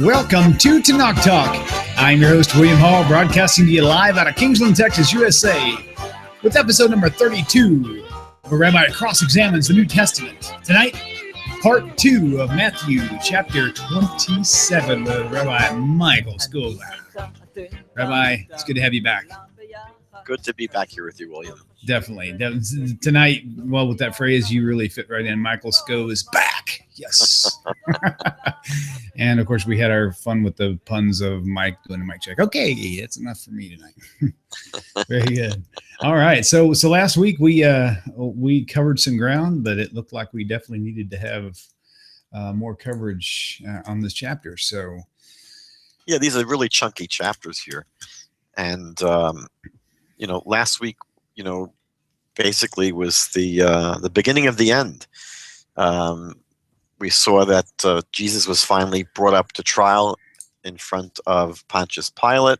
Welcome to Tanakh Talk. I'm your host, William Hall, broadcasting to you live out of Kingsland, Texas, USA, with episode number 32, where Rabbi cross-examines the New Testament. Tonight, part 2 of Matthew, chapter 27, with Rabbi Michael Skobac. Rabbi, it's good to have you back. Good to be back here with you, William. Definitely. Tonight, well, with that phrase, you really fit right in. Michael Sko is back. Yes. And, of course, we had our fun with the puns of Mike doing a mic check. Okay, that's enough for me tonight. Very good. All right. So last week we covered some ground, but it looked like we definitely needed to have more coverage on this chapter. So, yeah, these are really chunky chapters here. And, last week, basically was the beginning of the end. We saw that Jesus was finally brought up to trial in front of Pontius Pilate,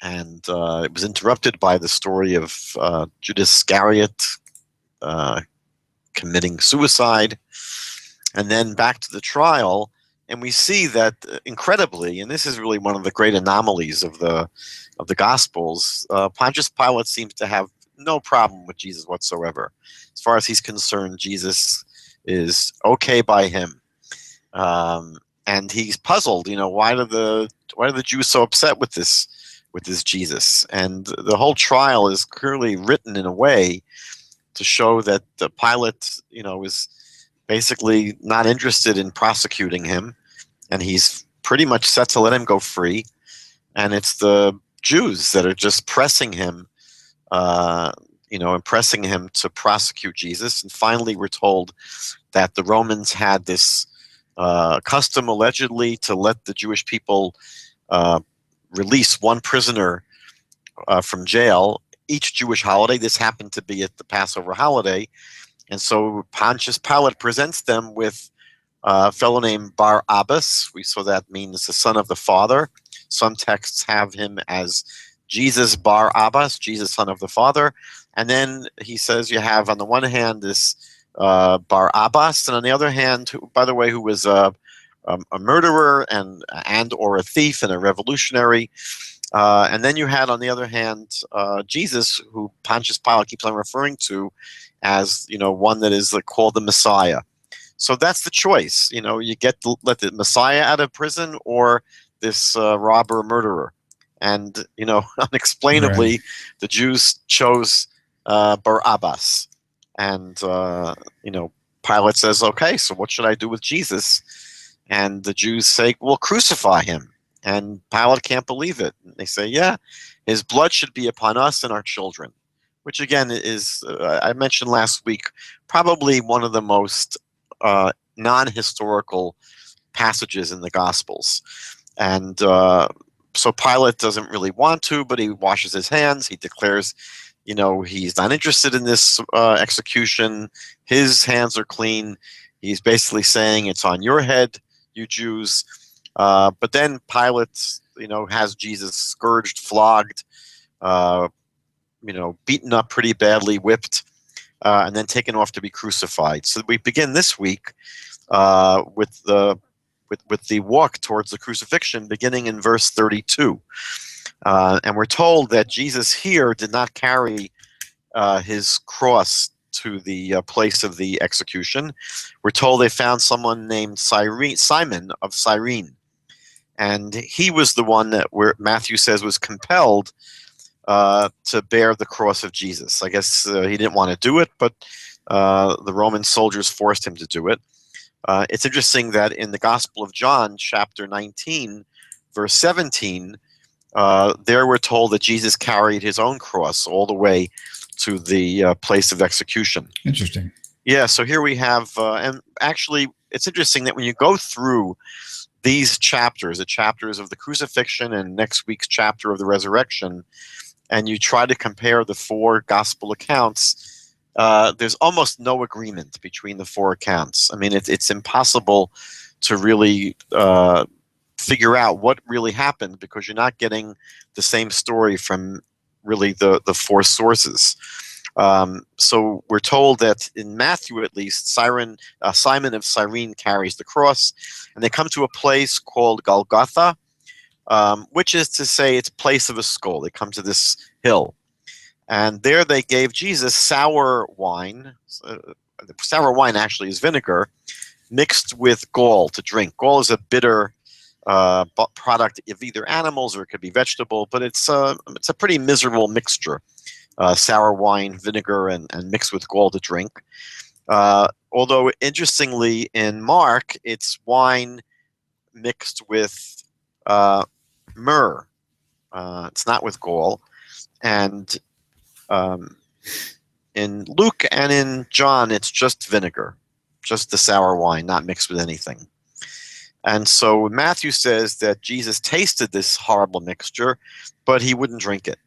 and it was interrupted by the story of Judas Iscariot committing suicide, and then back to the trial. And we see that incredibly, and this is really one of the great anomalies of the Gospels, Pontius Pilate seems to have no problem with Jesus whatsoever. As far as he's concerned, Jesus is okay by him, and he's puzzled. Why are the Jews so upset with this Jesus? And the whole trial is clearly written in a way to show that the Pilate, is basically not interested in prosecuting him, and he's pretty much set to let him go free. And it's the Jews that are just pressing him, and pressing him to prosecute Jesus. And finally, we're told that the Romans had this custom, allegedly, to let the Jewish people release one prisoner from jail each Jewish holiday. This happened to be at the Passover holiday. And so Pontius Pilate presents them with a fellow named Bar Abbas. We saw that means the son of the father. Some texts have him as Jesus Bar Abbas, Jesus son of the father. And then he says you have on the one hand this Bar Abbas, and on the other hand, by the way, who was a murderer and or a thief and a revolutionary. And then you had on the other hand Jesus, who Pontius Pilate keeps on referring to as one that is called the Messiah. So that's the choice. You let the Messiah out of prison or this robber murderer. And unexplainably, right. The Jews chose Barabbas. And Pilate says, "Okay, so what should I do with Jesus?" And the Jews say, "Well, crucify him." And Pilate can't believe it. And they say, "Yeah, his blood should be upon us and our children," which again is, I mentioned last week, probably one of the most non-historical passages in the Gospels. And so Pilate doesn't really want to, but he washes his hands. He declares, he's not interested in this execution. His hands are clean. He's basically saying, it's on your head, you Jews. But then Pilate, has Jesus scourged, flogged, beaten up pretty badly, whipped, and then taken off to be crucified. So we begin this week with the walk towards the crucifixion, beginning in verse 32. And we're told that Jesus here did not carry his cross to the place of the execution. We're told they found someone named Simon of Cyrene. And he was the one that Matthew says was compelled to bear the cross of Jesus. I guess he didn't want to do it, but the Roman soldiers forced him to do it. It's interesting that in the Gospel of John, chapter 19, verse 17, there we're told that Jesus carried his own cross all the way to the place of execution. Interesting. Yeah, so here we have, and actually it's interesting that when you go through these chapters, the chapters of the crucifixion and next week's chapter of the resurrection, and you try to compare the four gospel accounts, there's almost no agreement between the four accounts. I mean, it's impossible to really figure out what really happened because you're not getting the same story from really the four sources. So we're told that in Matthew, at least, Simon of Cyrene carries the cross, and they come to a place called Golgotha, which is to say it's place of a skull. They come to this hill, and there they gave Jesus sour wine. Sour wine actually is vinegar mixed with gall to drink. Gall is a bitter product of either animals or it could be vegetable, but it's a pretty miserable mixture. Sour wine, vinegar, and mixed with gall to drink. Although, interestingly, in Mark, it's wine mixed with myrrh. It's not with gall. And in Luke and in John, it's just vinegar, just the sour wine, not mixed with anything. And so Matthew says that Jesus tasted this horrible mixture, but he wouldn't drink it.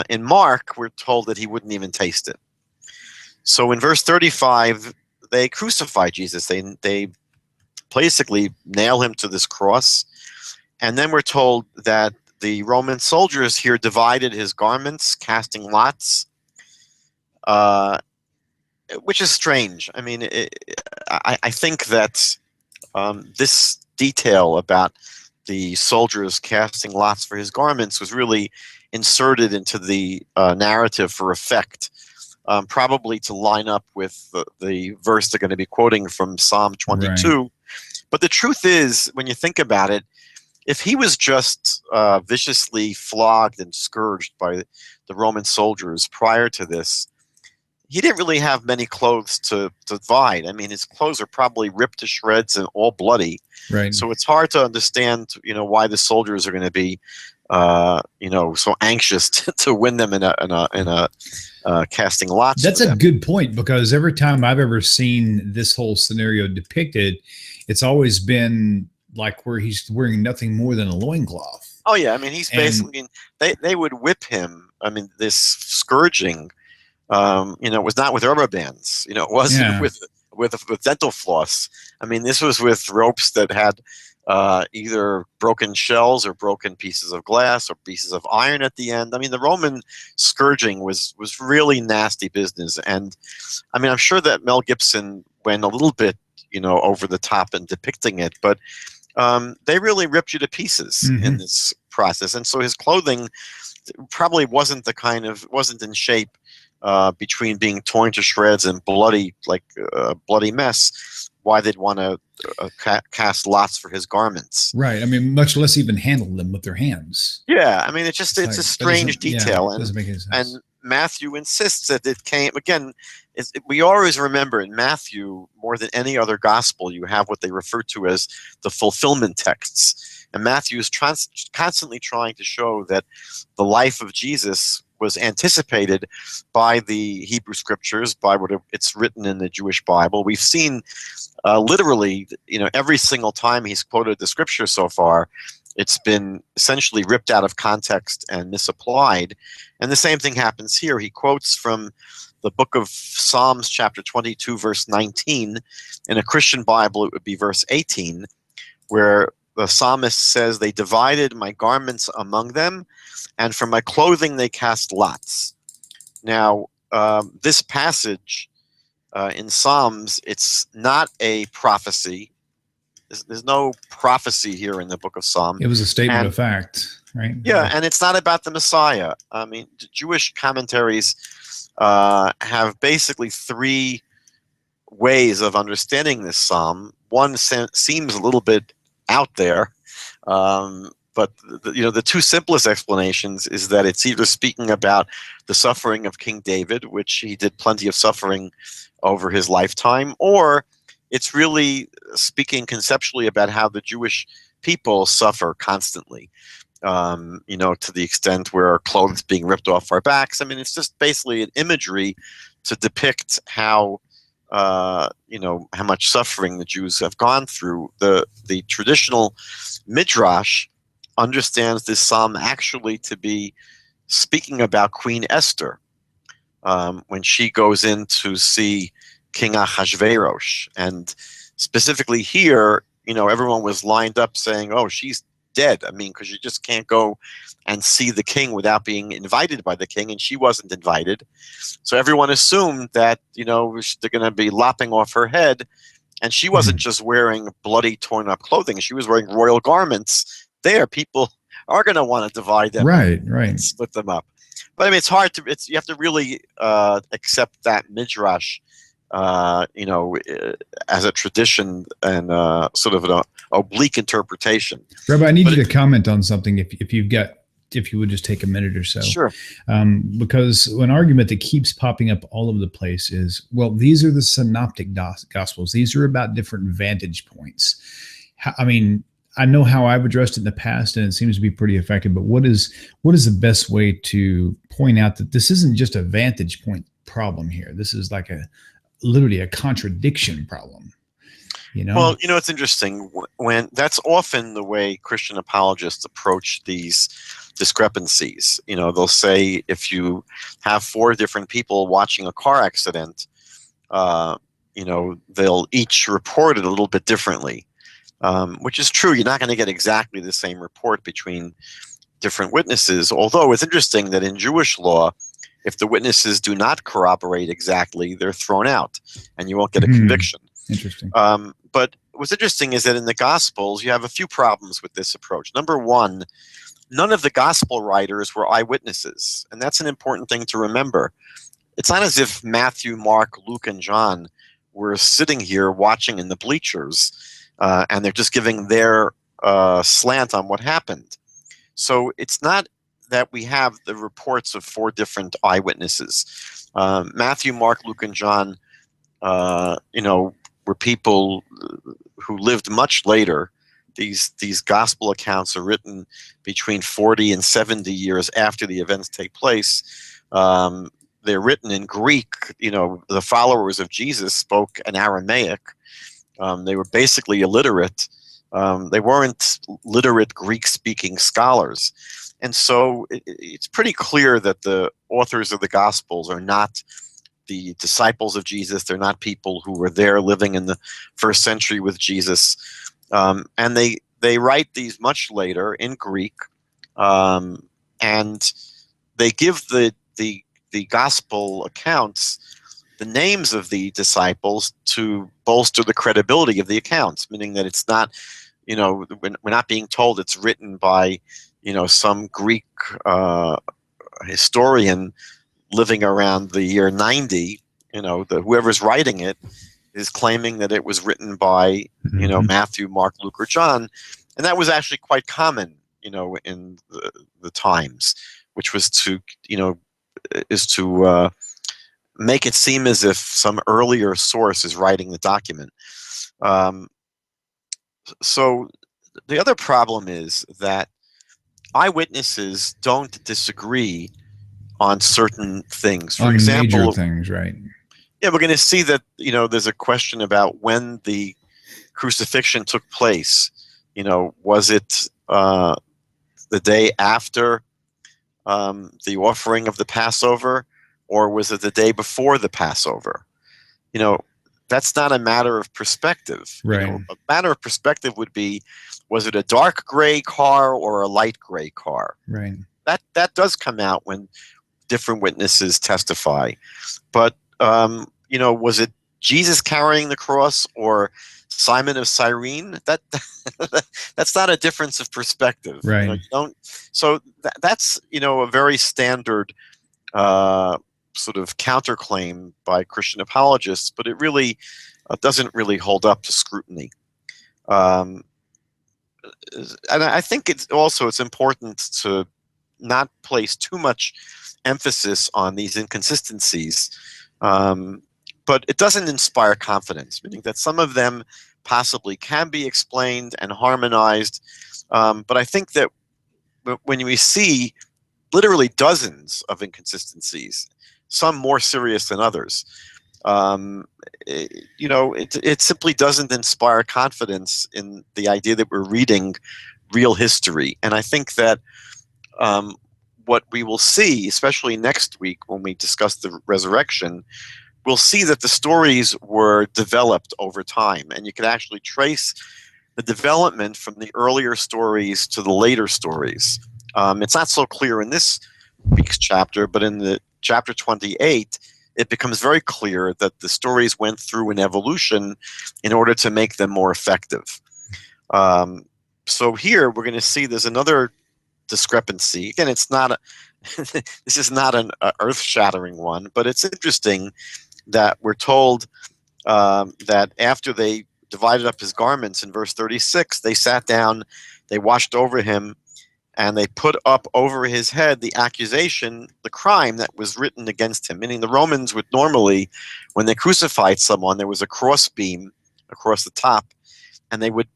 In Mark, we're told that he wouldn't even taste it. So in verse 35, they crucify Jesus. They basically nail him to this cross. And then we're told that the Roman soldiers here divided his garments, casting lots, which is strange. I mean, I think that this detail about the soldiers casting lots for his garments was really inserted into the narrative for effect, probably to line up with the verse they're going to be quoting from Psalm 22. Right. But the truth is, when you think about it, if he was just viciously flogged and scourged by the Roman soldiers prior to this, he didn't really have many clothes to divide. I mean, his clothes are probably ripped to shreds and all bloody. Right. So it's hard to understand, why the soldiers are going to be, so anxious to win them in a casting lots. That's a good point, because every time I've ever seen this whole scenario depicted, it's always been like where he's wearing nothing more than a loincloth. Oh yeah, I mean, he's basically they would whip him. I mean, this scourging. It was not with rubber bands. It wasn't with dental floss. I mean, this was with ropes that had either broken shells or broken pieces of glass or pieces of iron at the end. I mean, the Roman scourging was really nasty business. And I mean, I'm sure that Mel Gibson went a little bit, over the top in depicting it, but they really ripped you to pieces in this process. And so his clothing probably wasn't in shape. Between being torn to shreds and bloody, like a bloody mess, why they'd want to cast lots for his garments. Right. I mean, much less even handle them with their hands. Yeah. I mean, it's a strange detail. Yeah, doesn't make any sense. And Matthew insists that it came, again, we always remember in Matthew, more than any other gospel, you have what they refer to as the fulfillment texts. And Matthew is constantly trying to show that the life of Jesus was anticipated by the Hebrew scriptures, by what it's written in the Jewish Bible. We've seen literally, every single time he's quoted the scripture so far, it's been essentially ripped out of context and misapplied. And the same thing happens here. He quotes from the book of Psalms, chapter 22, verse 19. In a Christian Bible, it would be verse 18, where the psalmist says, "They divided my garments among them, and for my clothing they cast lots." Now, this passage in Psalms, it's not a prophecy. There's no prophecy here in the book of Psalms. It was a statement of fact, right? Yeah, and it's not about the Messiah. I mean, Jewish commentaries have basically three ways of understanding this psalm. One seems a little bit out there, but the two simplest explanations is that it's either speaking about the suffering of King David, which he did plenty of suffering over his lifetime, or it's really speaking conceptually about how the Jewish people suffer constantly, to the extent where our clothes being ripped off our backs. I mean, it's just basically an imagery to depict how much suffering the Jews have gone through. The traditional Midrash understands this psalm actually to be speaking about Queen Esther when she goes in to see King Ahasuerus. And specifically here, everyone was lined up saying, "Oh, she's dead. I mean, because you just can't go and see the king without being invited by the king, and she wasn't invited. So everyone assumed that, they're going to be lopping off her head, and she wasn't just wearing bloody, torn up clothing. She was wearing royal garments. There, people are going to want to divide them, right, and split them up. But I mean, it's hard to. You have to really accept that midrash, as a tradition and sort of an oblique interpretation. Rabbi, I need you to comment on something if you would just take a minute or so. Sure. Because an argument that keeps popping up all over the place is, well, these are the synoptic gospels. These are about different vantage points. I mean, I know how I've addressed it in the past, and it seems to be pretty effective. But what is the best way to point out that this isn't just a vantage point problem here? This is like literally a contradiction problem. Well, it's interesting when that's often the way Christian apologists approach these discrepancies. They'll say if you have 4 different people watching a car accident, they'll each report it a little bit differently. Which is true. You're not going to get exactly the same report between different witnesses. Although it's interesting that in Jewish law, if the witnesses do not corroborate exactly, they're thrown out, and you won't get a conviction. Interesting. But what's interesting is that in the Gospels, you have a few problems with this approach. Number one, none of the Gospel writers were eyewitnesses, and that's an important thing to remember. It's not as if Matthew, Mark, Luke, and John were sitting here watching in the bleachers, and they're just giving their slant on what happened. So it's not that we have the reports of 4 different eyewitnesses. Matthew, Mark, Luke, and John, were people who lived much later. These gospel accounts are written between 40 and 70 years after the events take place. They're written in Greek. The followers of Jesus spoke an Aramaic. They were basically illiterate. They weren't literate Greek-speaking scholars. And so it's pretty clear that the authors of the Gospels are not the disciples of Jesus. They're not people who were there living in the first century with Jesus. And they write these much later in Greek. And they give the Gospel accounts the names of the disciples to bolster the credibility of the accounts, meaning that it's not, we're not being told it's written by, some Greek historian living around the year 90. Whoever's writing it is claiming that it was written by, Matthew, Mark, Luke, or John. And that was actually quite common, in the times, which was to make it seem as if some earlier source is writing the document. So the other problem is that eyewitnesses don't disagree on certain things. For example, major things, right? Yeah, we're going to see that, there's a question about when the crucifixion took place. Was it the day after the offering of the Passover, or was it the day before the Passover? That's not a matter of perspective. Right. A matter of perspective would be, was it a dark gray car or a light gray car? Right. That does come out when different witnesses testify. But, was it Jesus carrying the cross or Simon of Cyrene? That's not a difference of perspective. Right. That's, a very standard sort of counterclaim by Christian apologists, but it really doesn't really hold up to scrutiny. And I think it's important to not place too much emphasis on these inconsistencies, but it doesn't inspire confidence, meaning that some of them possibly can be explained and harmonized. But I think that when we see literally dozens of inconsistencies, some more serious than others, it simply doesn't inspire confidence in the idea that we're reading real history. And I think that what we will see, especially next week when we discuss the resurrection, we'll see that the stories were developed over time, and you can actually trace the development from the earlier stories to the later stories. It's not so clear in this week's chapter, but in the chapter 28, it becomes very clear that the stories went through an evolution in order to make them more effective. So here we're going to see there's another discrepancy. Again, it's not this is not an earth-shattering one, but it's interesting that we're told that after they divided up his garments in verse 36, they sat down, they watched over him, and they put up over his head the accusation, the crime that was written against him. Meaning the Romans would normally, when they crucified someone, there was a crossbeam across the top, and they would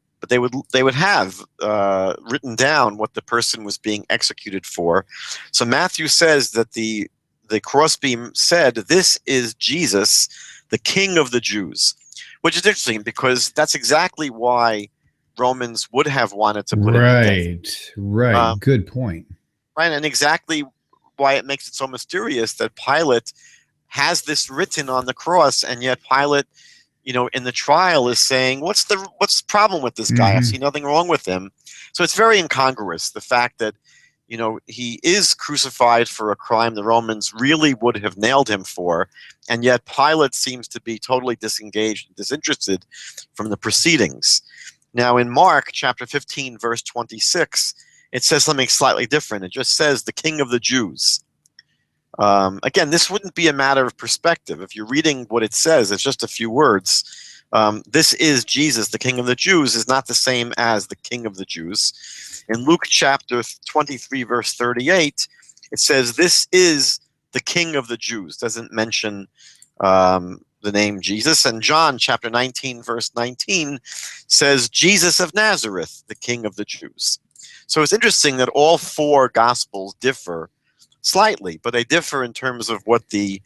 have written down what the person was being executed for. So Matthew says that the crossbeam said, "This is Jesus, the King of the Jews," which is interesting because that's exactly why Romans would have wanted to put him to death. Right. Good point. Right, and exactly why it makes it so mysterious that Pilate has this written on the cross, and yet Pilate, in the trial is saying, what's the problem with this guy? I see nothing wrong with him. So it's very incongruous, the fact that, he is crucified for a crime the Romans really would have nailed him for, and yet Pilate seems to be totally disengaged and disinterested from the proceedings. Now in Mark chapter 15, verse 26, it says something slightly different. It just says the King of the Jews. Again, this wouldn't be a matter of perspective. If you're reading what it says, it's just a few words. This is Jesus, the King of the Jews, is not the same as the King of the Jews. In Luke chapter 23, verse 38, it says, "This is the King of the Jews." Doesn't mention the name Jesus. And John chapter 19, verse 19 says, "Jesus of Nazareth, the King of the Jews." So it's interesting that all four Gospels differ slightly, but they differ in terms of what the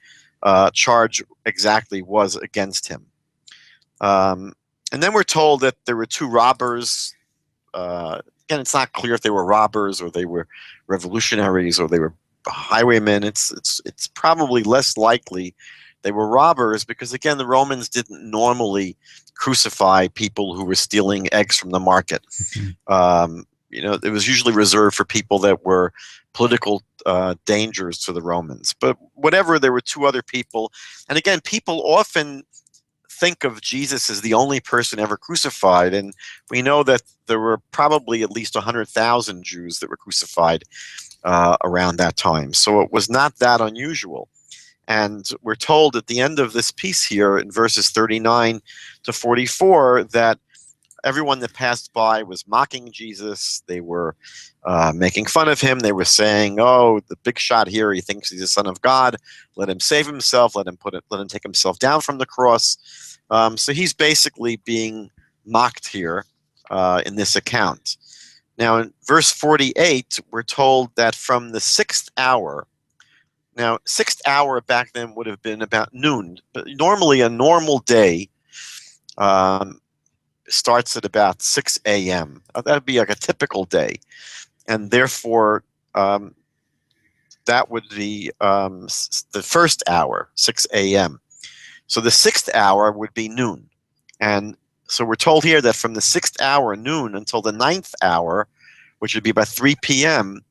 charge exactly was against him. And then we're told that there were two robbers. Again, it's not clear if they were robbers or they were revolutionaries or they were highwaymen. It's probably less likely they were robbers because, again, the Romans didn't normally crucify people who were stealing eggs from the market. It was usually reserved for people that were political dangers to the Romans. But whatever, there were two other people. And again, people often think of Jesus as the only person ever crucified. And we know that there were probably at least 100,000 Jews that were crucified around that time. So it was not that unusual. And we're told at the end of this piece here in verses 39 to 44 that everyone that passed by was mocking Jesus. They were making fun of him. They were saying, "Oh, the big shot here, he thinks he's the Son of God. Let him save himself. Let him take himself down from the cross." So he's basically being mocked here in this account. Now in verse 48, we're told that from the 6th hour. Now, 6th hour back then would have been about noon. But normally a normal day starts at about 6 a.m. That would be like a typical day. And therefore, that would be the first hour, 6 a.m. So the 6th hour would be noon. And so we're told here that from the 6th hour, noon, until the 9th hour, which would be about 3 p.m.,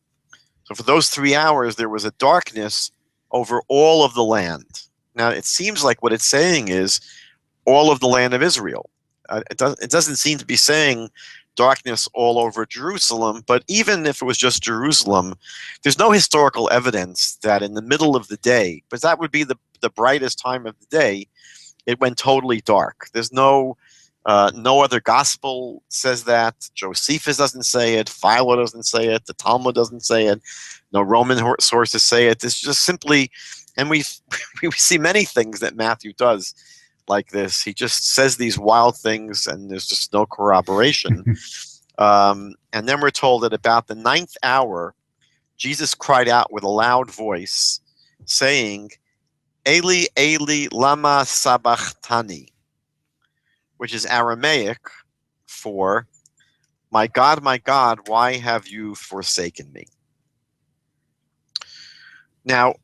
so for those 3 hours, there was a darkness over all of the land. Now, it seems like what it's saying is all of the land of Israel. It doesn't seem to be saying darkness all over Jerusalem, but even if it was just Jerusalem, there's no historical evidence that in the middle of the day, because that would be the brightest time of the day, it went totally dark. There's no other gospel says that. Josephus doesn't say it. Philo doesn't say it. The Talmud doesn't say it. No Roman sources say it. It's just simply, and we see many things that Matthew does like this. He just says these wild things, and there's just no corroboration. And then we're told that about the 9th hour, Jesus cried out with a loud voice, saying, "Eli, Eli, lama sabachthani," which is Aramaic for, my God, why have you forsaken me?" Now,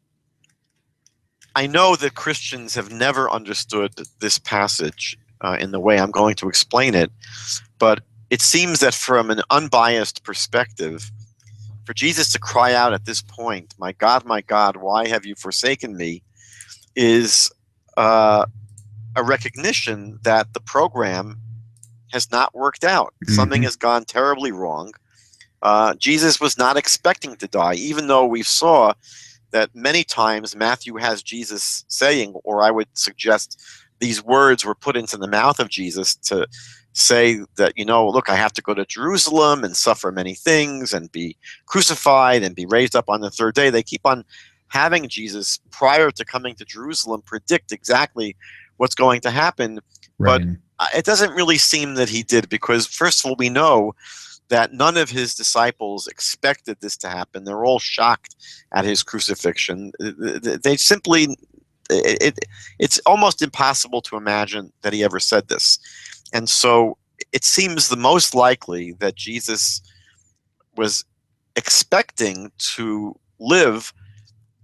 I know that Christians have never understood this passage in the way I'm going to explain it, but it seems that from an unbiased perspective, for Jesus to cry out at this point, my God, why have you forsaken me?" is a recognition that the program has not worked out. Something has gone terribly wrong. Jesus was not expecting to die, even though we saw that many times Matthew has Jesus saying, or I would suggest these words were put into the mouth of Jesus to say that, look, I have to go to Jerusalem and suffer many things and be crucified and be raised up on the third day. They keep on having Jesus, prior to coming to Jerusalem, predict exactly what's going to happen. Right. But it doesn't really seem that he did, because first of all, we know that none of his disciples expected this to happen. They're all shocked at his crucifixion. They simply, it's almost impossible to imagine that he ever said this. And so it seems the most likely that Jesus was expecting to live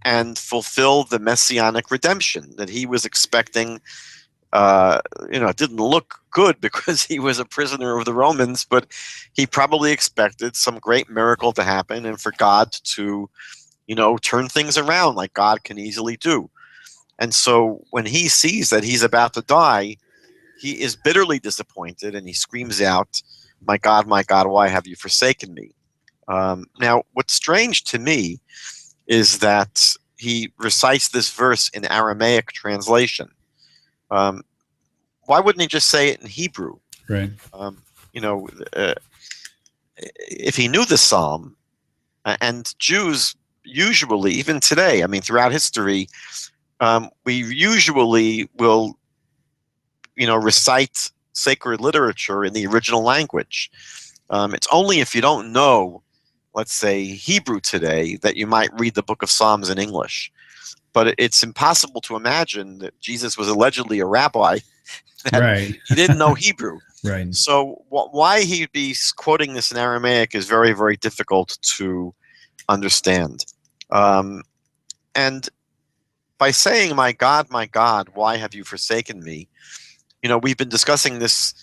and fulfill the messianic redemption, that he was expecting. It didn't look good because he was a prisoner of the Romans, but he probably expected some great miracle to happen and for God to, turn things around like God can easily do. And so when he sees that he's about to die, he is bitterly disappointed and he screams out, my God, why have you forsaken me?" Now, what's strange to me is that he recites this verse in Aramaic translation. Why wouldn't he just say it in Hebrew? Right. If he knew the psalm, and Jews usually, even today, throughout history, we usually will, recite sacred literature in the original language. It's only if you don't know, let's say, Hebrew today, that you might read the book of Psalms in English. But it's impossible to imagine that Jesus was allegedly a rabbi that Right. he didn't know Hebrew. Right. So why he'd be quoting this in Aramaic is very, very difficult to understand. And by saying, my God, why have you forsaken me?" We've been discussing this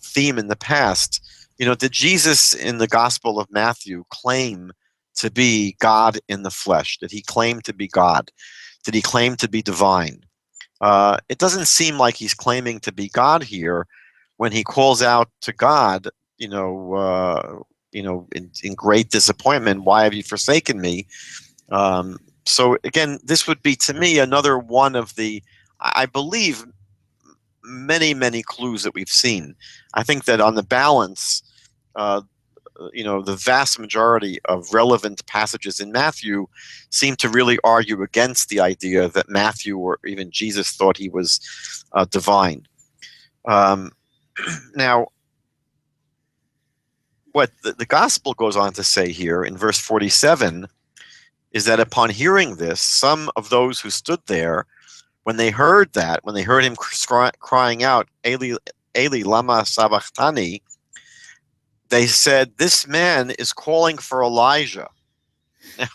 theme in the past. Did Jesus in the Gospel of Matthew claim to be God in the flesh? Did he claim to be God? Did he claim to be divine? It doesn't seem like he's claiming to be God here when he calls out to God, in great disappointment, "Why have you forsaken me?" So again, this would be to me another one of the, I believe, many, many clues that we've seen. I think that on the balance, the vast majority of relevant passages in Matthew seem to really argue against the idea that Matthew or even Jesus thought he was divine. Now, what the gospel goes on to say here in verse 47 is that upon hearing this, some of those who stood there, when they heard him crying out, "Eli, Eli, lama sabachthani," they said, "This man is calling for Elijah." Now,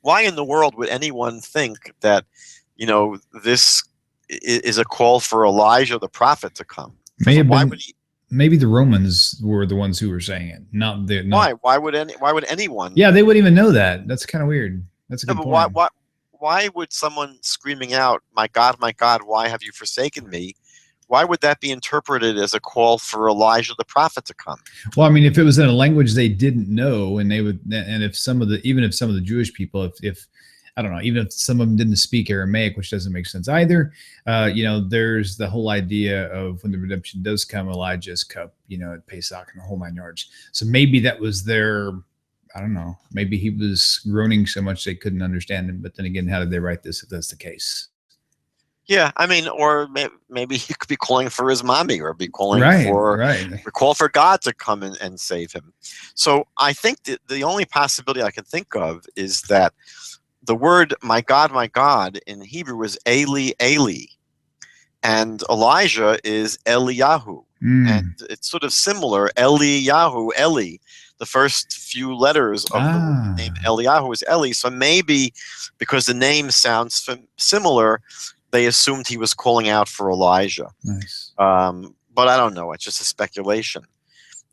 why in the world would anyone think that, this is a call for Elijah the prophet to come? Maybe the Romans were the ones who were saying it, not the. Why? Why would anyone? Yeah, they wouldn't even know that. That's kind of weird. That's a good point. Why would someone screaming out, my God, why have you forsaken me?" Why would that be interpreted as a call for Elijah the prophet to come? Well, if it was in a language they didn't know, and even if some of the Jewish people, if I don't know, even if some of them didn't speak Aramaic, which doesn't make sense either, there's the whole idea of when the redemption does come, Elijah's cup, at Pesach and the whole 9 yards. So maybe that was their, I don't know, maybe he was groaning so much they couldn't understand him. But then again, how did they write this if that's the case? Yeah, or maybe he could be calling for his mommy, or be calling call for God to come and save him. So I think that the only possibility I can think of is that the word my God in Hebrew is Eli, Eli, and Elijah is Eliyahu. And it's sort of similar, Eliyahu, Eli. The first few letters of the name Eliyahu is Eli. So maybe because the name sounds similar, they assumed he was calling out for Elijah. Nice. But I don't know. It's just a speculation.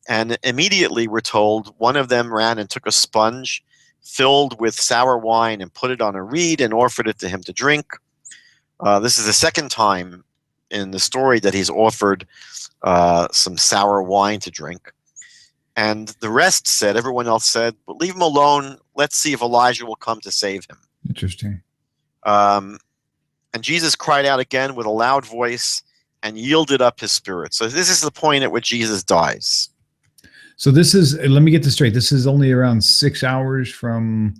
And immediately, we're told, one of them ran and took a sponge filled with sour wine and put it on a reed and offered it to him to drink. This is the second time in the story that he's offered some sour wine to drink. And the rest said, everyone else said, but leave him alone. Let's see if Elijah will come to save him. Interesting. And Jesus cried out again with a loud voice and yielded up his spirit. So this is the point at which Jesus dies. So this is, let me get this straight. This is only around 6 hours from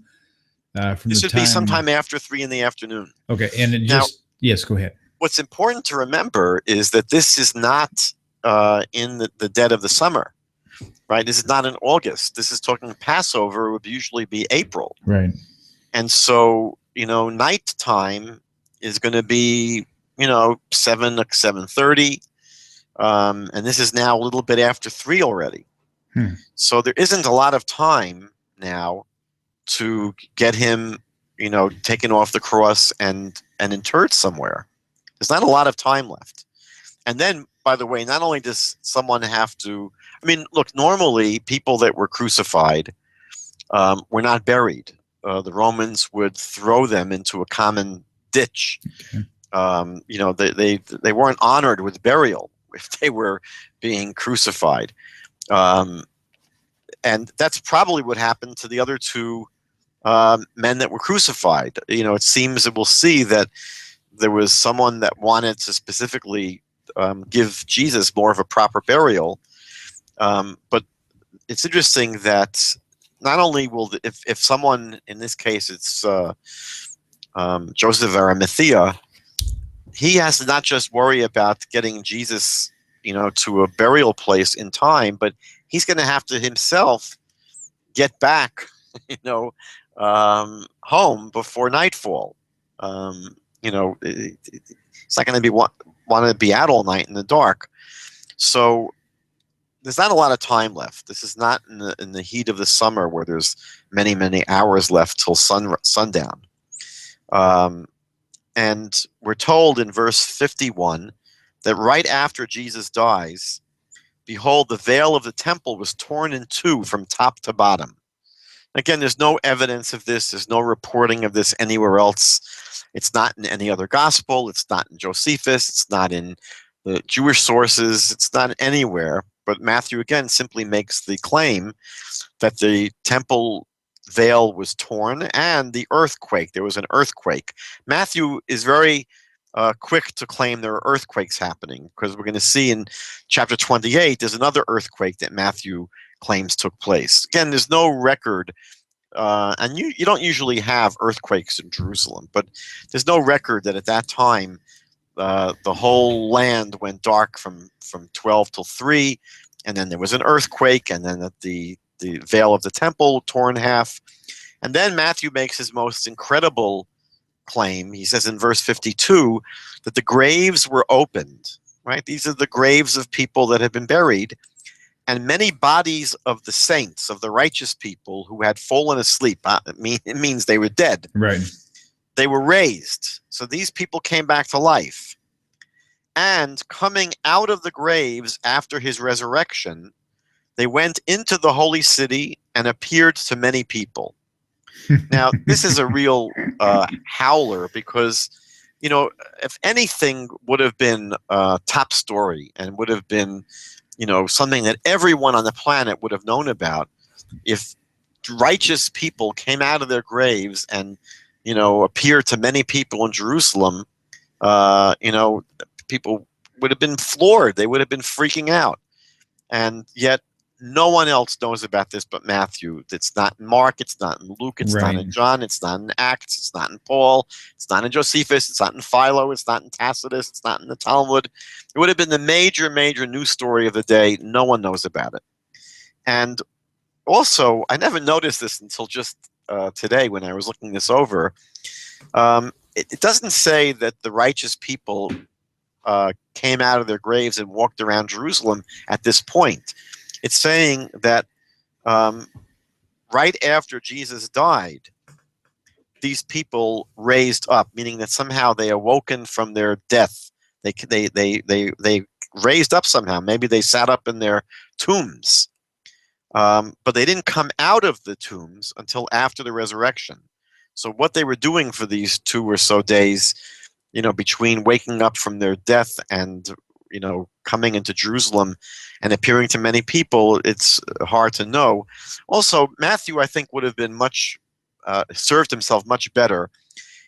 This would be sometime after 3 in the afternoon. Okay. And it Now, just, yes, go ahead. What's important to remember is that this is not in the dead of the summer, right? This is not in August. This is talking Passover, would usually be April. Right. And so, nighttime is going to be, 7 to 7:30. And this is now a little bit after 3 already. So there isn't a lot of time now to get him, taken off the cross and interred somewhere. There's not a lot of time left. And then, by the way, not only does someone have to, look, normally people that were crucified were not buried. The Romans would throw them into a common ditch. Okay. They weren't honored with burial if they were being crucified. And that's probably what happened to the other 2 men that were crucified. It seems that we'll see that there was someone that wanted to specifically give Jesus more of a proper burial. But it's interesting that not only will, if someone, in this case it's Joseph of Arimathea, he has to not just worry about getting Jesus, to a burial place in time, but he's going to have to himself get back, home before nightfall. He's not going to want to be out all night in the dark. So there's not a lot of time left. This is not in the heat of the summer where there's many, many hours left till sundown. And we're told in verse 51 that right after Jesus dies, behold, the veil of the temple was torn in 2 from top to bottom. Again, there's no evidence of this. There's no reporting of this anywhere else. It's not in any other gospel. It's not in Josephus. It's not in the Jewish sources. It's not anywhere. But Matthew, again, simply makes the claim that the temple veil was torn and the earthquake. There was an earthquake. Matthew is very quick to claim there are earthquakes happening, because we're going to see in chapter 28 there's another earthquake that Matthew claims took place. Again, there's no record, and you don't usually have earthquakes in Jerusalem, but there's no record that at that time the whole land went dark from 12 till 3, and then there was an earthquake, and then the veil of the temple torn in half. And then Matthew makes his most incredible claim. He says in verse 52 that the graves were opened, right? These are the graves of people that have been buried, and many bodies of the saints, of the righteous people who had fallen asleep. It means they were dead. Right. They were raised. So these people came back to life. And coming out of the graves after his resurrection, they went into the holy city and appeared to many people. Now, this is a real howler, because, if anything would have been top story and would have been, something that everyone on the planet would have known about, if righteous people came out of their graves and, appeared to many people in Jerusalem, people would have been floored. They would have been freaking out. And yet, no one else knows about this but Matthew. It's not in Mark, it's not in Luke, it's not in John, it's not in Acts, it's not in Paul, it's not in Josephus, it's not in Philo, it's not in Tacitus, it's not in the Talmud. It would have been the major, major news story of the day. No one knows about it. And also, I never noticed this until just today when I was looking this over. It doesn't say that the righteous people came out of their graves and walked around Jerusalem at this point. It's saying that right after Jesus died, these people raised up, meaning that somehow they awoken from their death. They raised up somehow. Maybe they sat up in their tombs. But they didn't come out of the tombs until after the resurrection. So what they were doing for these 2 or so days, between waking up from their death and coming into Jerusalem and appearing to many people, it's hard to know. Also, Matthew, I think, would have been served himself much better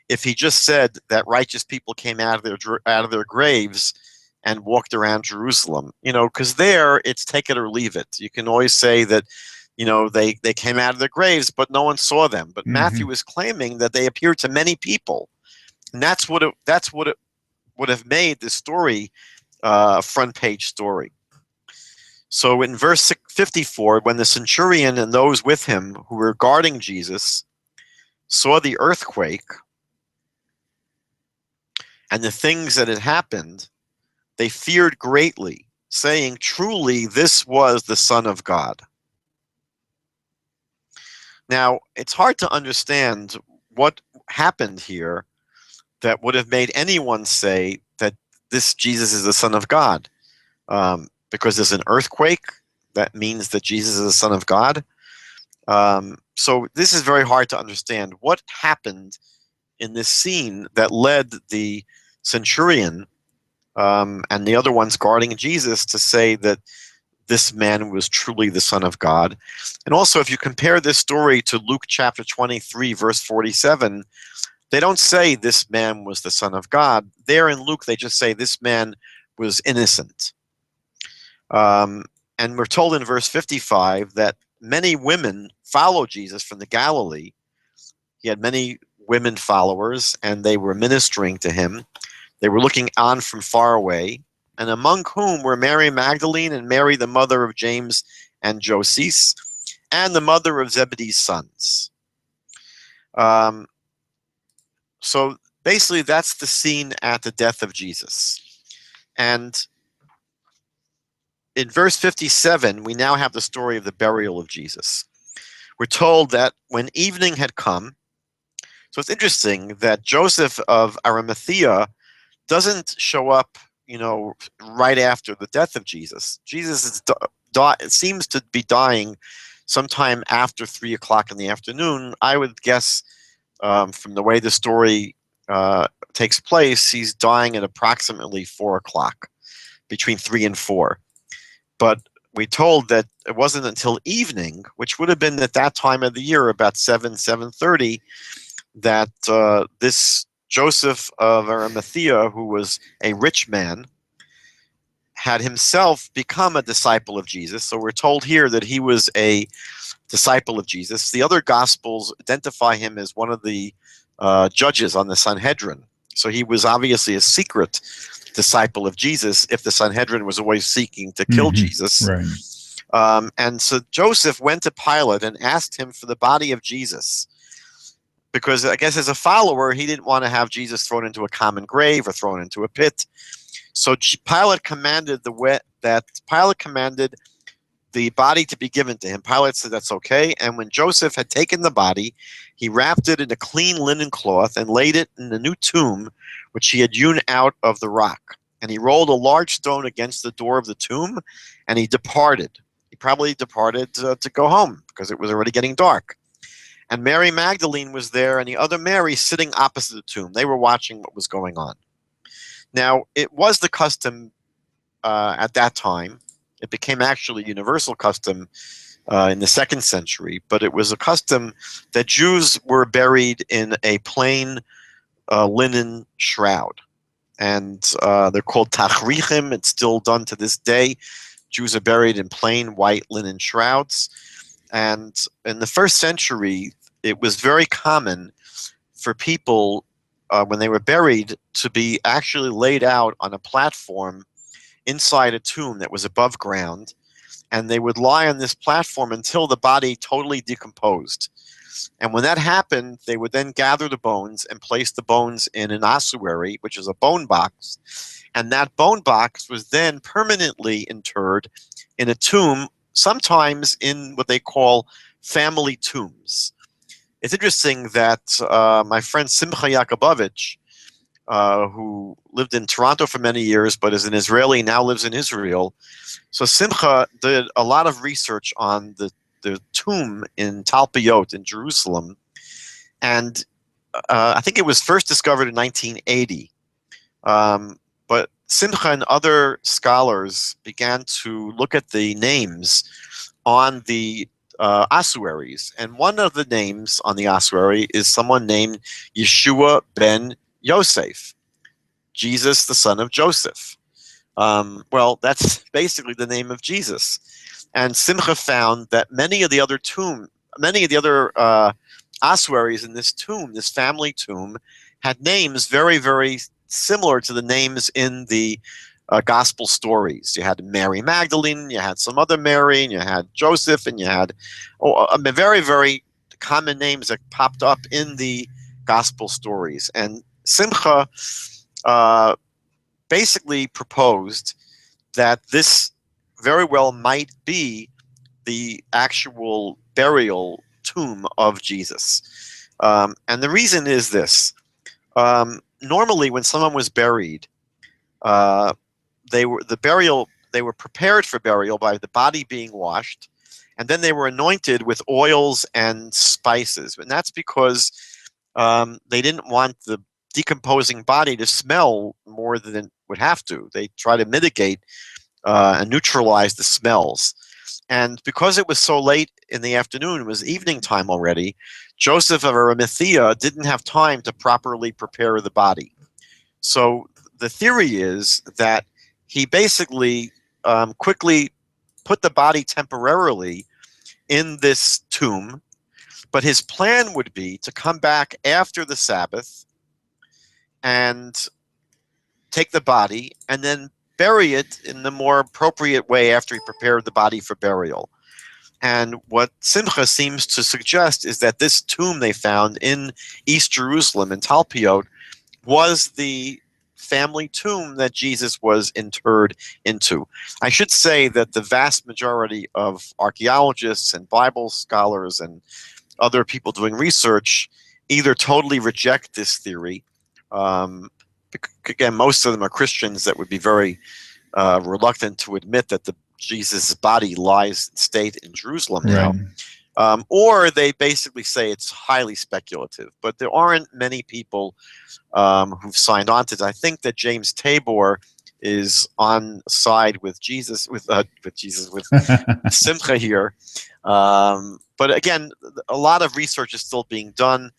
if he just said that righteous people came out of their graves and walked around Jerusalem. Because there it's take it or leave it. You can always say that they came out of their graves, but no one saw them. But Matthew is claiming that they appeared to many people, and that's what it would have made this story a front page story. So in verse 54, when the centurion and those with him who were guarding Jesus saw the earthquake and the things that had happened, they feared greatly, saying, "Truly, this was the Son of God." Now, it's hard to understand what happened here that would have made anyone say that this Jesus is the Son of God. Because there's an earthquake, that means that Jesus is the Son of God. So this is very hard to understand. What happened in this scene that led the centurion and the other ones guarding Jesus to say that this man was truly the Son of God? And also, if you compare this story to Luke chapter 23, verse 47, they don't say this man was the Son of God. There in Luke, they just say this man was innocent. And we're told in verse 55 that many women followed Jesus from the Galilee. He had many women followers, and they were ministering to him. They were looking on from far away, and among whom were Mary Magdalene and Mary, the mother of James and Joses, and the mother of Zebedee's sons. So basically, that's the scene at the death of Jesus. And in verse 57, we now have the story of the burial of Jesus. We're told that when evening had come, so it's interesting that Joseph of Arimathea doesn't show up, right after the death of Jesus. Jesus seems to be dying sometime after 3 o'clock in the afternoon. I would guess from the way the story takes place, he's dying at approximately 4 o'clock, between 3 and 4. But we're told that it wasn't until evening, which would have been at that time of the year, about 7:30, that this Joseph of Arimathea, who was a rich man, had himself become a disciple of Jesus. So we're told here that he was a disciple of Jesus. The other Gospels identify him as one of the judges on the Sanhedrin. So he was obviously a secret disciple of Jesus if the Sanhedrin was always seeking to kill Jesus. Right. And so Joseph went to Pilate and asked him for the body of Jesus, because I guess as a follower, he didn't want to have Jesus thrown into a common grave or thrown into a pit. So Pilate commanded the body to be given to him. Pilate said that's okay. And when Joseph had taken the body, he wrapped it in a clean linen cloth and laid it in the new tomb which he had hewn out of the rock. And he rolled a large stone against the door of the tomb, and he departed. He probably departed to go home because it was already getting dark. And Mary Magdalene was there, and the other Mary sitting opposite the tomb. They were watching what was going on. Now, it was the custom at that time. It became actually universal custom in the 2nd century, but it was a custom that Jews were buried in a plain linen shroud. And they're called tachrichim. It's still done to this day. Jews are buried in plain white linen shrouds. And in the 1st century, it was very common for people, when they were buried, to be actually laid out on a platform inside a tomb that was above ground. And they would lie on this platform until the body totally decomposed. And when that happened, they would then gather the bones and place the bones in an ossuary, which is a bone box. And that bone box was then permanently interred in a tomb, sometimes in what they call family tombs. It's interesting that my friend Simcha Yakubovich who lived in Toronto for many years, but is an Israeli, now lives in Israel. So Simcha did a lot of research on the tomb in Talpiot in Jerusalem, and I think it was first discovered in 1980. But Simcha and other scholars began to look at the names on the ossuaries, and one of the names on the ossuary is someone named Yeshua ben Yosef, Jesus the son of Joseph. Well, that's basically the name of Jesus. And Simcha found that many of the other ossuaries in this tomb, this family tomb, had names very, very similar to the names in the gospel stories. You had Mary Magdalene, you had some other Mary, and you had Joseph, and you had very, very common names that popped up in the gospel stories. And Simcha basically proposed that this very well might be the actual burial tomb of Jesus. And the reason is this. Normally, when someone was buried, they were prepared for burial by the body being washed, and then they were anointed with oils and spices. And that's because they didn't want the decomposing body to smell more than it would have to. They try to mitigate and neutralize the smells. And because it was so late in the afternoon, it was evening time already, Joseph of Arimathea didn't have time to properly prepare the body. So the theory is that he basically quickly put the body temporarily in this tomb, but his plan would be to come back after the Sabbath and take the body and then bury it in the more appropriate way after he prepared the body for burial. And what Simcha seems to suggest is that this tomb they found in East Jerusalem, in Talpiot, was the family tomb that Jesus was interred into. I should say that the vast majority of archaeologists and Bible scholars and other people doing research either totally reject this theory. Again, most of them are Christians that would be very reluctant to admit that Jesus' body lies in state in Jerusalem now. Right. Or they basically say it's highly speculative. But there aren't many people who've signed on to it. I think that James Tabor is on side with Jesus, with Simcha here. But again, a lot of research is still being done.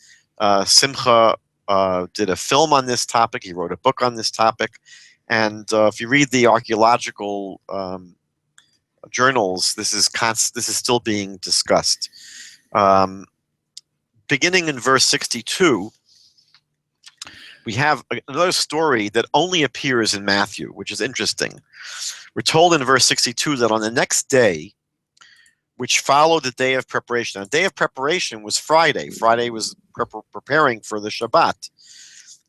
Simcha did a film on this topic. He wrote a book on this topic. And if you read the archaeological journals, this is still being discussed. Beginning in verse 62, we have another story that only appears in Matthew, which is interesting. We're told in verse 62 that on the next day, which followed the day of preparation. Now, the day of preparation was Friday. Friday was preparing for the Shabbat.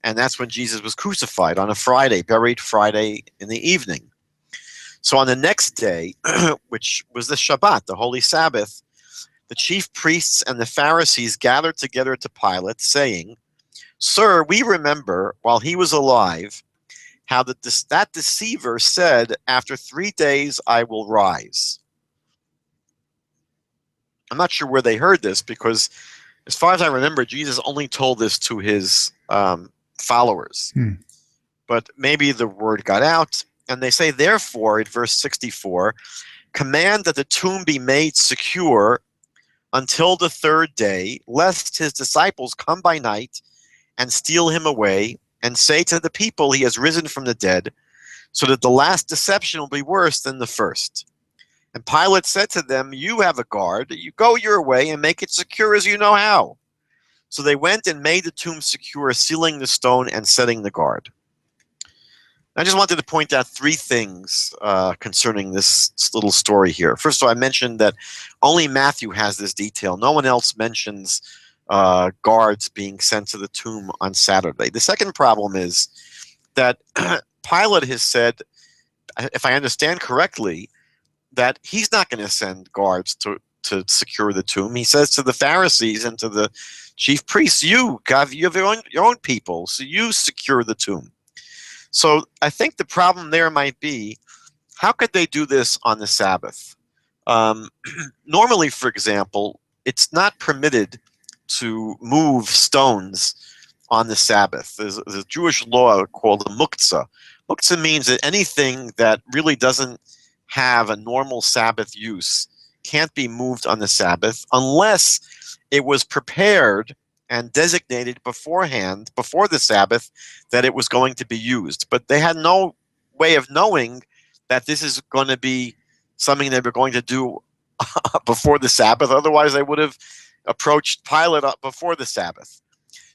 And that's when Jesus was crucified, on a Friday, buried Friday in the evening. So on the next day, which was the Shabbat, the Holy Sabbath, the chief priests and the Pharisees gathered together to Pilate, saying, "Sir, we remember, while he was alive, how that deceiver said, 'After 3 days I will rise.'" I'm not sure where they heard this, because as far as I remember, Jesus only told this to his followers. But maybe the word got out, and they say, "Therefore," in verse 64, "command that the tomb be made secure until the 3rd day, lest his disciples come by night and steal him away, and say to the people, 'He has risen from the dead,' so that the last deception will be worse than the first." And Pilate said to them, "You have a guard. You go your way and make it secure as you know how." So they went and made the tomb secure, sealing the stone and setting the guard. I just wanted to point out 3 things concerning this little story here. First of all, I mentioned that only Matthew has this detail. No one else mentions guards being sent to the tomb on Saturday. The second problem is that Pilate has said, if I understand correctly, that he's not going to send guards to to secure the tomb. He says to the Pharisees and to the chief priests, you have your own people, so you secure the tomb. So I think the problem there might be, how could they do this on the Sabbath? Normally, for example, it's not permitted to move stones on the Sabbath. There's a Jewish law called the muktzah. Muktzah means that anything that really doesn't have a normal Sabbath use can't be moved on the Sabbath unless it was prepared and designated beforehand, before the Sabbath, that it was going to be used. But they had no way of knowing that this is going to be something they were going to do before the Sabbath. Otherwise, they would have approached Pilate before the Sabbath.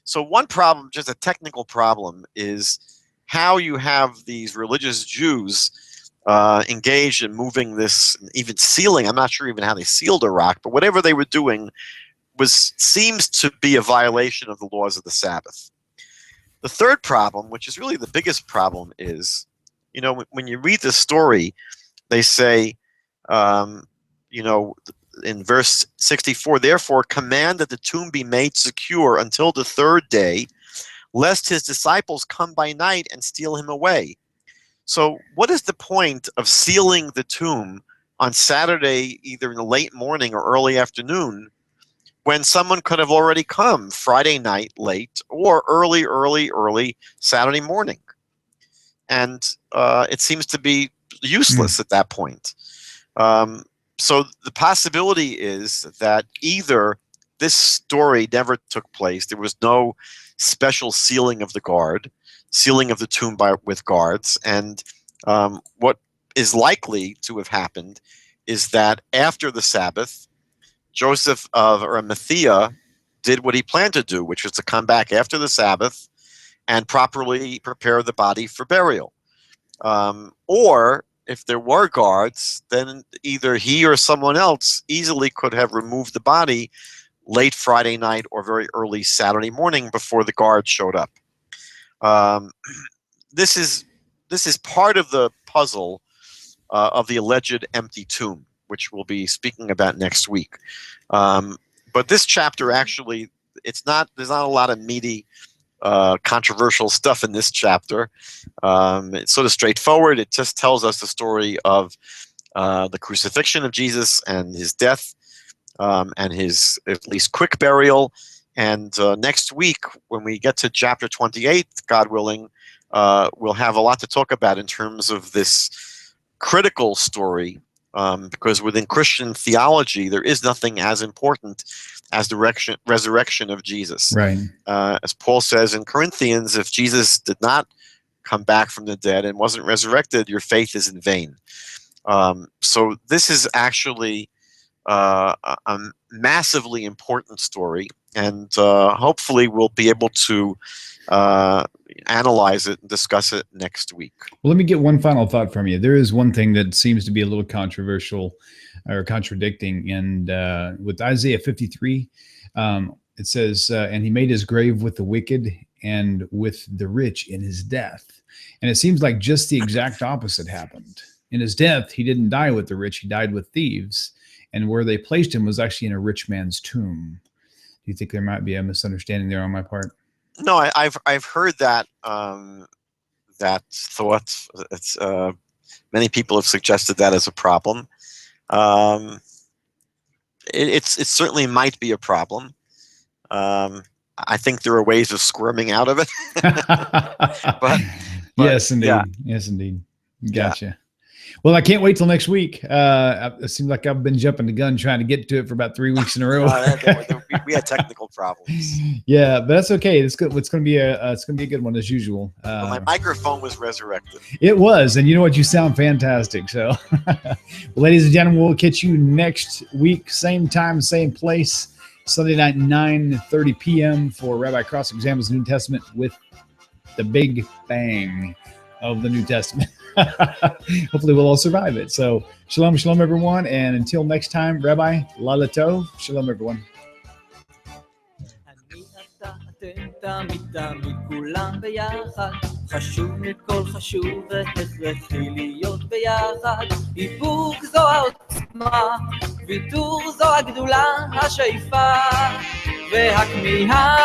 So one problem, just a technical problem, is how you have these religious Jews engaged in moving this, even sealing. I'm not sure even how they sealed a rock, but whatever they were doing seems to be a violation of the laws of the Sabbath. The third problem, which is really the biggest problem, is, when you read the story, they say, in verse 64, therefore command that the tomb be made secure until the third day, lest his disciples come by night and steal him away. So what is the point of sealing the tomb on Saturday, either in the late morning or early afternoon, when someone could have already come Friday night late or early Saturday morning? And it seems to be useless at that point. So the possibility is that either this story never took place, there was no special sealing of the tomb with guards, and what is likely to have happened is that after the Sabbath, Joseph of Arimathea did what he planned to do, which was to come back after the Sabbath and properly prepare the body for burial. Or if there were guards, then either he or someone else easily could have removed the body late Friday night or very early Saturday morning before the guards showed up. This is part of the puzzle of the alleged empty tomb, which we'll be speaking about next week. But this chapter actually, there's not a lot of meaty, controversial stuff in this chapter. It's sort of straightforward. It just tells us the story of the crucifixion of Jesus and his death, and his at least quick burial. And next week, when we get to chapter 28, God willing, we'll have a lot to talk about in terms of this critical story, because within Christian theology, there is nothing as important as the resurrection of Jesus. Right. As Paul says in Corinthians, if Jesus did not come back from the dead and wasn't resurrected, your faith is in vain. So this is actually a massively important story, and hopefully we'll be able to analyze it and discuss it next week. Well, let me get one final thought from you. There is one thing that seems to be a little controversial or contradicting, and with Isaiah 53, it says, and he made his grave with the wicked and with the rich in his death. And it seems like just the exact opposite happened. In his death, he didn't die with the rich, he died with thieves. And where they placed him was actually in a rich man's tomb. Do you think there might be a misunderstanding there on my part? No, I've heard that that thought. It's many people have suggested that as a problem. It certainly might be a problem. I think there are ways of squirming out of it. but yes, indeed. Yeah. Yes, indeed. Gotcha. Yeah. Well, I can't wait till next week. It seems like I've been jumping the gun trying to get to it for about 3 weeks in a row. We had technical problems. Yeah, but that's okay. It's good. It's going to be a good one as usual. Well, my microphone was resurrected. It was, and you know what? You sound fantastic. So, well, ladies and gentlemen, we'll catch you next week, same time, same place, Sunday night, 9:30 p.m. for Rabbi Cross Examines the New Testament with the Big Bang of the New Testament. Hopefully we'll all survive it. So shalom, shalom, everyone. And until next time, Rabbi, Laila Tov. Shalom, everyone. חשוב מכל חשוב והכרחי להיות ביחד. איפוק זו העוצמה ויתור זו הגדולה, השאיפה והכמיהה.